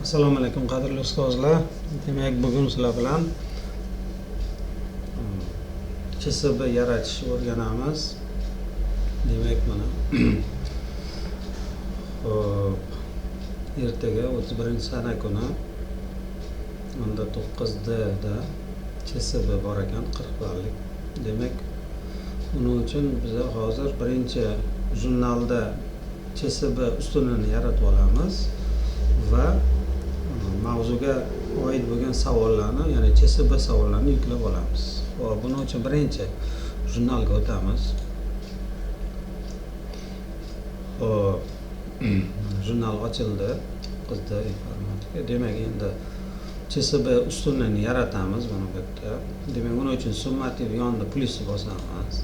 Assalomu alaykum qadrli ustozlar. Demak, bugun sizlar bilan CSB yaratishni o'rganamiz. Demak, mana hop, ertaga 31-sana kuni unda 9D da CSB bor ekan, 40 ballik. Demak, uning uchun biz hozir birinchi jurnalda CSB ustunini yaratib olamiz va mavzuga oid bo'lgan savollarni, ya'ni CSB savollarini yuklab olamiz. Hop, buning uchun birinchi jurnalga o'tamiz. Hop, jurnal ochildi. Qizda informatika. Demak, endi CSB ustunini yaratamiz buni bitta. Demak, buning uchun summativ yonida plyusni bosamiz.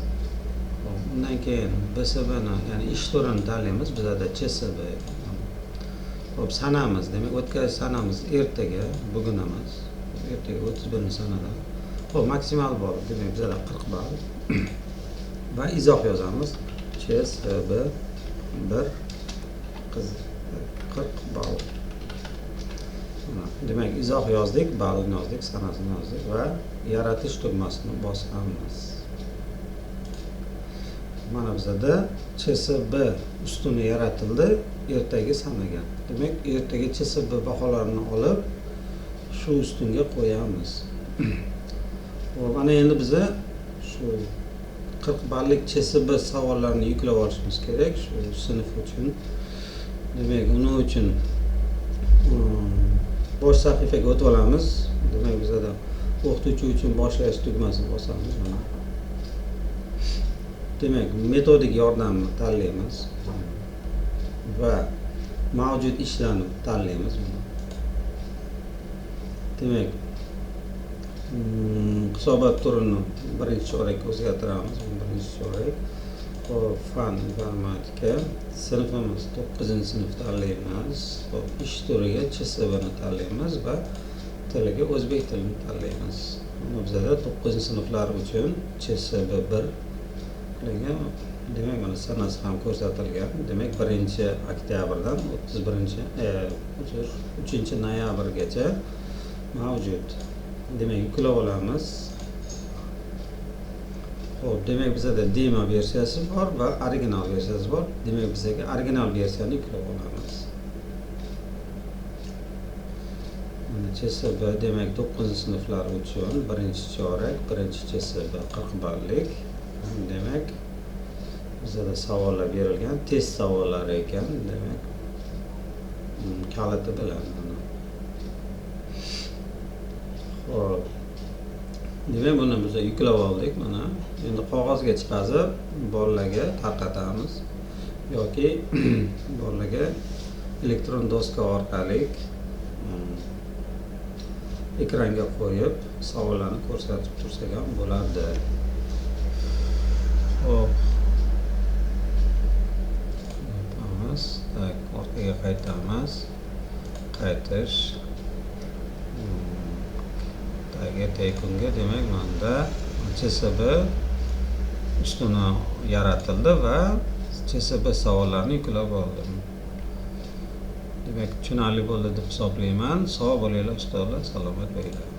Undan keyin BSBni, ya'ni ish turini tanlaymiz. Bizda CSB. Hop, sanamiz. Demak, o'tkazish sanamiz ertaga, bugun emas. Ertaga 31-sanada. Hop, maksimal ball. Demak, bizda 40 ball. Va izoh yozamiz. CSB 1 40 ball. Demak, izoh yozdik, ballni yozdik, sanasini yozdik va yaratish tugmasini bosamiz. Mana bizda CSB ustuni yaratildi, ertaga sanaga. Demak, ertaga CSB baholarini olib shu ustunga qo'yamiz. Hop, ana endi biza shu 40 ballik CSB savollarini yuklab olishimiz kerak shu sinf uchun. Demak, uning uchun bosh sahifaga o'tib olamiz. Demak, bizda o'qituvchi uchun boshlash tugmasini bosamiz. Demak, metodik yordamni tanlaymiz va mavjud ishlarni tanlaymiz. Demak, hisobot turini birinchi chorakka o'zgartiramiz. Birinchi chorak. Hop, fan informatika, sinfimiz 9-sinf tanlaymiz. Hop, ish turiga CSBni tanlaymiz va tiliga o'zbek tilini tanlaymiz. Bizda 9-sinflar uchun CSB 1 demak, mana sanasi ham ko'rsatilgan. Demak, 1-oktyabrdan 3-noyabrgacha mavjud. Demak, yuklab olamiz. Xo'p, demak, bizda demo versiyasi bor va original versiyasi bor. Demak, bizga original versiyani yuklab olamiz. Mana CSB demak 9-sinflar uchun birinchi chorak, birinchi CSB 40 ballik. Demak, bizda savollar berilgan, test savollari ekan. Demak, kaliti bilan hop, demak, buni biz yuklab oldik. Mana endi qog'ozga chiqazib bolalarga tarqatamiz yoki bolalarga elektron doska orqali ekranga qo'yib savollarni ko'rsatib tursak ham bo'ladi. Hop, yapamiz. Tak, orqaga qaytamiz. Qaytish. Ertaga kunga demak, menda CSB ustuni yaratildi va CSB savollarini yuklab oldim. Demak, tushunarli bo'ldi deb hisoblayman. Sog' bo'linglar ustozlar, salomat bo'linglar.